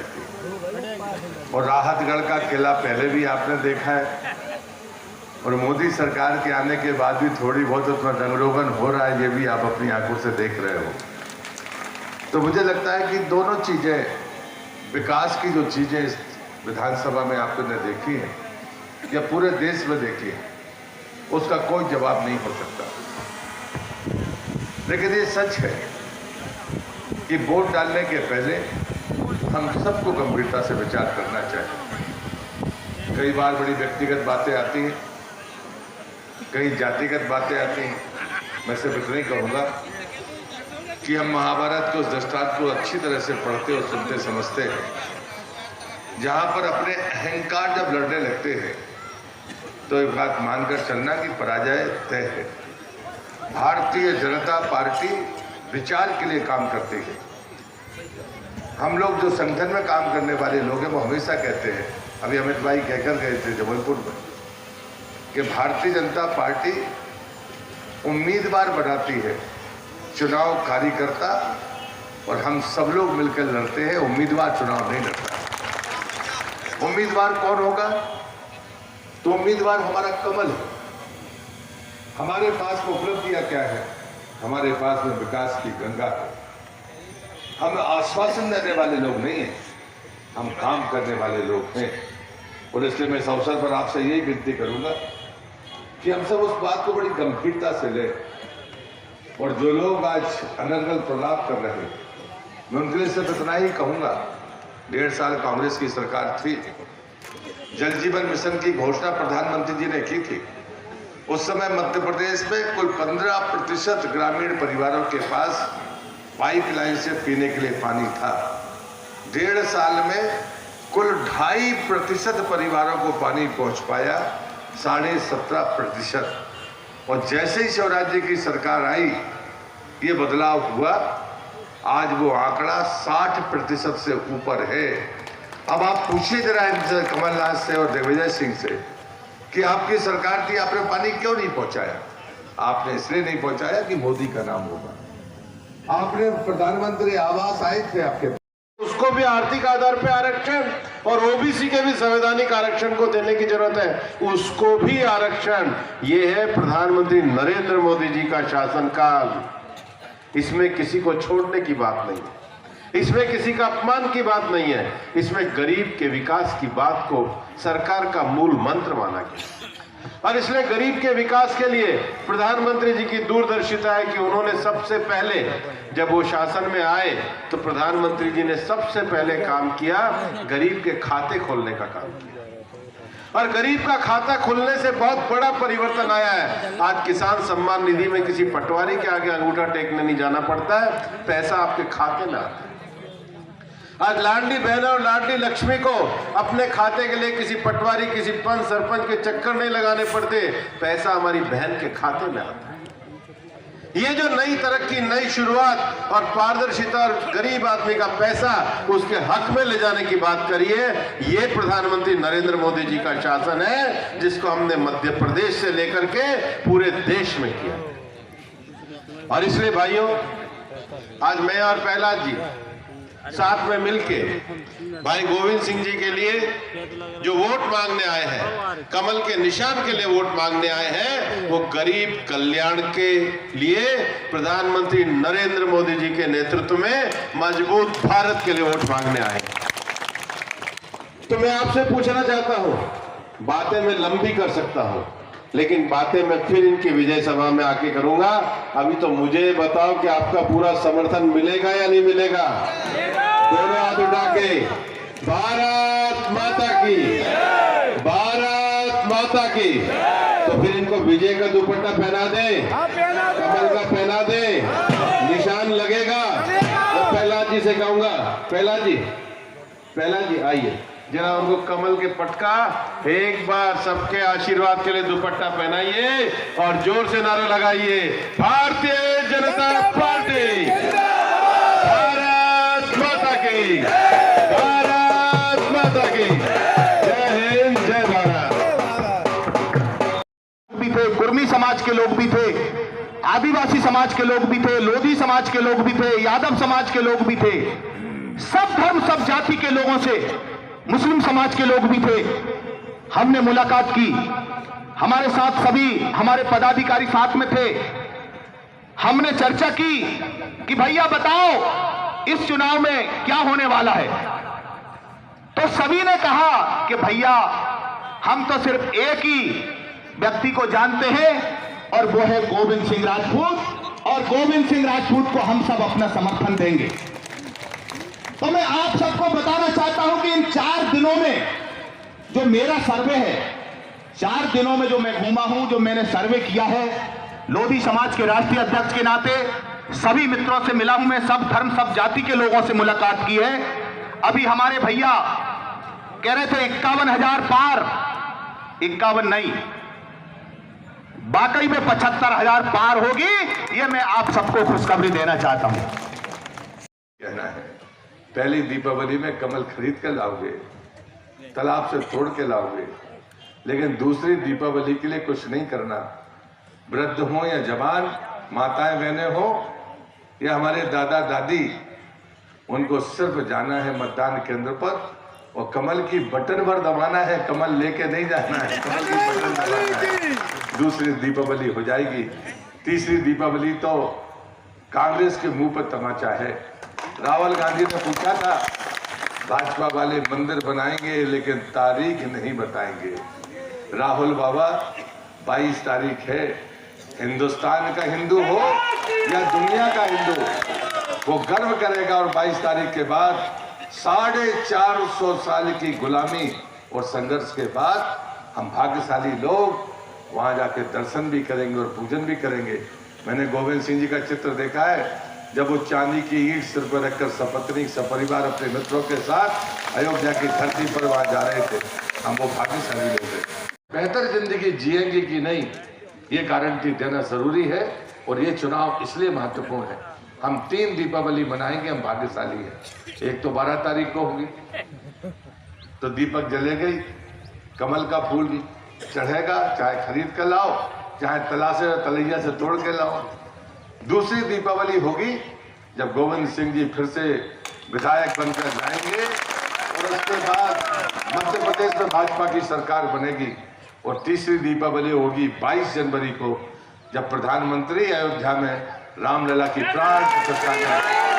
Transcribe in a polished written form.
रहती है। और राहतगढ़ का किला पहले भी आपने देखा है, और मोदी सरकार के आने के बाद भी थोड़ी बहुत उसमें रंगरोगन हो रहा है, ये भी आप अपनी आंखों से देख रहे हो। तो मुझे लगता है कि दोनों चीज़ें, विकास की जो चीज़ें इस विधानसभा में आपने देखी हैं या पूरे देश में देखी है, उसका कोई जवाब नहीं हो सकता। लेकिन ये सच है कि वोट डालने के पहले हम सबको गंभीरता से विचार करना चाहिए। कई बार बड़ी व्यक्तिगत बातें आती हैं, कई जातिगत बातें आती हैं। मैं सिर्फ इतना ही कहूँगा कि हम महाभारत के उस दृष्टांत को अच्छी तरह से पढ़ते और सुनते समझते हैं, जहाँ पर अपने अहंकार जब लड़ने लगते हैं तो एक बात मानकर चलना कि पराजय तय है। भारतीय जनता पार्टी विचार के लिए काम करती है। हम लोग जो संगठन में काम करने वाले लोग हैं वो हमेशा कहते हैं, अभी अमित भाई कहकर गए थे जबलपुर में, कि भारतीय जनता पार्टी उम्मीदवार बनाती है, चुनाव कार्यकर्ता और हम सब लोग मिलकर लड़ते हैं, उम्मीदवार चुनाव नहीं लड़ता। उम्मीदवार कौन होगा? तो उम्मीदवार हमारा कमल है। हमारे पास में उपलब्धियां क्या है? हमारे पास में विकास की गंगा है। हम आश्वासन देने वाले लोग नहीं हैं, हम काम करने वाले लोग हैं। और इसलिए मैं इस अवसर पर आपसे यही विनती करूंगा कि हम सब उस बात को बड़ी गंभीरता से लें। और जो लोग आज अनर्गल प्रलाप कर रहे हैं, मैं उनके लिए सिर्फ इतना ही कहूंगा, 1.5 साल कांग्रेस की सरकार थी, जल जीवन मिशन की घोषणा प्रधानमंत्री जी ने की थी। उस समय मध्य प्रदेश में कुल 15% ग्रामीण परिवारों के पास पाइपलाइन से पीने के लिए पानी था। 1.5 साल में कुल 2.5% परिवारों को पानी पहुंच पाया, 17.5%। और जैसे ही शिवराज जी की सरकार आई, ये बदलाव हुआ, आज वो आंकड़ा 60% से ऊपर है। अब आप पूछिए जरा इनसे, कमलनाथ से और दिग्विजय सिंह से, कि आपकी सरकार थी, आपने पानी क्यों नहीं पहुंचाया? आपने इसलिए नहीं पहुंचाया कि मोदी का नाम होगा। आपने प्रधानमंत्री आवास आए थे आपके, उसको भी आर्थिक आधार पे आरक्षण और ओबीसी के भी संवैधानिक आरक्षण को देने की जरूरत है, उसको भी आरक्षण। ये है प्रधानमंत्री नरेंद्र मोदी जी का शासनकाल। इसमें किसी को छोड़ने की बात नहीं है, इसमें किसी का अपमान की बात नहीं है, इसमें गरीब के विकास की बात को सरकार का मूल मंत्र माना गया। और इसलिए गरीब के विकास के लिए प्रधानमंत्री जी की दूरदर्शिता है कि उन्होंने सबसे पहले, जब वो शासन में आए तो प्रधानमंत्री जी ने सबसे पहले काम किया, गरीब के खाते खोलने का काम किया। और गरीब का खाता खुलने से बहुत बड़ा परिवर्तन आया है। आज किसान सम्मान निधि में किसी पटवारी के आगे अंगूठा टेकने नहीं जाना पड़ता है, पैसा आपके खाते में आता है। आज लाडली बहन और लाडली लक्ष्मी को अपने खाते के लिए किसी पटवारी, किसी पंच सरपंच के चक्कर नहीं लगाने पड़ते, पैसा हमारी बहन के खाते में आता है। ये जो नई तरक्की, नई शुरुआत और पारदर्शिता और गरीब आदमी का पैसा उसके हक में ले जाने की बात करिए, ये प्रधानमंत्री नरेंद्र मोदी जी का शासन है, जिसको हमने मध्य प्रदेश से लेकर के पूरे देश में किया। और इसलिए भाइयों, आज मैं और प्रहलाद जी साथ में मिलके भाई गोविंद सिंह जी के लिए जो वोट मांगने आए हैं, कमल के निशान के लिए वोट मांगने आए हैं, वो गरीब कल्याण के लिए प्रधानमंत्री नरेंद्र मोदी जी के नेतृत्व में मजबूत भारत के लिए वोट मांगने आए हैं। तो मैं आपसे पूछना चाहता हूं, बातें मैं लंबी कर सकता हूं, लेकिन बातें मैं फिर इनकी विजय सभा में आके करूंगा। अभी तो मुझे बताओ कि आपका पूरा समर्थन मिलेगा या नहीं मिलेगा? दोनों हाथ उठा के, भारत माता की, भारत माता की। तो फिर इनको विजय का दुपट्टा पहना दे, कमल का पहना दे, निशान लगेगा। तो प्रहलाद जी से कहूंगा, प्रहलाद जी आइए जरा, उनको कमल के पटका एक बार सबके आशीर्वाद के लिए दुपट्टा पहनाइए और जोर से नारा लगाइए, भारतीय जनता पार्टी, भारत माता की, भारत माता की, जय हिंद, जय भारत। भी थे, कुर्मी समाज के लोग भी थे, आदिवासी समाज के लोग भी थे, लोधी समाज के लोग भी थे, यादव समाज के लोग भी थे। सब धर्म सब जाति के लोगों से, मुस्लिम समाज के लोग भी थे। हमने मुलाकात की, हमारे साथ सभी हमारे पदाधिकारी साथ में थे। हमने चर्चा की कि भैया बताओ इस चुनाव में क्या होने वाला है। तो सभी ने कहा कि भैया हम तो सिर्फ एक ही व्यक्ति को जानते हैं और वो है गोविंद सिंह राजपूत, और गोविंद सिंह राजपूत को हम सब अपना समर्थन देंगे। तो मैं आप सबको बताना चाहता हूं कि इन 4 दिनों में जो मेरा सर्वे है, 4 दिनों में जो मैं घूमा हूं, जो मैंने सर्वे किया है, लोधी समाज के राष्ट्रीय अध्यक्ष के नाते सभी मित्रों से मिला हूं मैं, सब धर्म सब जाति के लोगों से मुलाकात की है। अभी हमारे भैया कह रहे थे 51,000 पार, 51 नहीं, वाकई में 75,000 पार होगी। ये मैं आप सबको खुशखबरी देना चाहता हूं। कहना है, पहली दीपावली में कमल खरीद कर लाओगे, तालाब से तोड़ के लाओगे, लेकिन दूसरी दीपावली के लिए कुछ नहीं करना। वृद्ध हो या जवान, माताएं बहनें हो या हमारे दादा दादी, उनको सिर्फ जाना है मतदान केंद्र पर और कमल की बटन पर दबाना है, कमल लेके नहीं जाना है, कमल की बटन दबाना है। दूसरी दीपावली हो जाएगी। तीसरी दीपावली तो कांग्रेस के मुंह पर तमाचा है। राहुल गांधी ने पूछा था, भाजपा वाले मंदिर बनाएंगे लेकिन तारीख नहीं बताएंगे। राहुल बाबा 22 तारीख है, हिंदुस्तान का हिंदू हो या दुनिया का हिंदू, वो गर्व करेगा। और 22 तारीख के बाद 450 साल की गुलामी और संघर्ष के बाद हम भाग्यशाली लोग वहां जाके दर्शन भी करेंगे और पूजन भी करेंगे। मैंने गोविंद सिंह जी का चित्र देखा है, जब वो चांदी की ईंट सिर पर रखकर सपत्नी सपरिवार अपने मित्रों के साथ अयोध्या की धरती पर वहां जा रहे थे। हम वो भाग्यशाली लोग हैं। बेहतर जिंदगी जिएंगे कि नहीं, ये गारंटी देना जरूरी है। और ये चुनाव इसलिए महत्वपूर्ण है, हम 3 दीपावली मनाएंगे, हम भाग्यशाली हैं। एक तो 12 तारीख को होगी, तो दीपक जले गई, कमल का फूल चढ़ेगा, चाहे खरीद कर लाओ, चाहे तलाशे और तलैया से तोड़ के लाओ। दूसरी दीपावली होगी जब गोविंद सिंह जी फिर से विधायक बनकर जाएंगे और उसके बाद मध्य प्रदेश में भाजपा की सरकार बनेगी। और तीसरी दीपावली होगी 22 जनवरी को, जब प्रधानमंत्री अयोध्या में रामलला की प्राण प्रतिष्ठा करेंगे।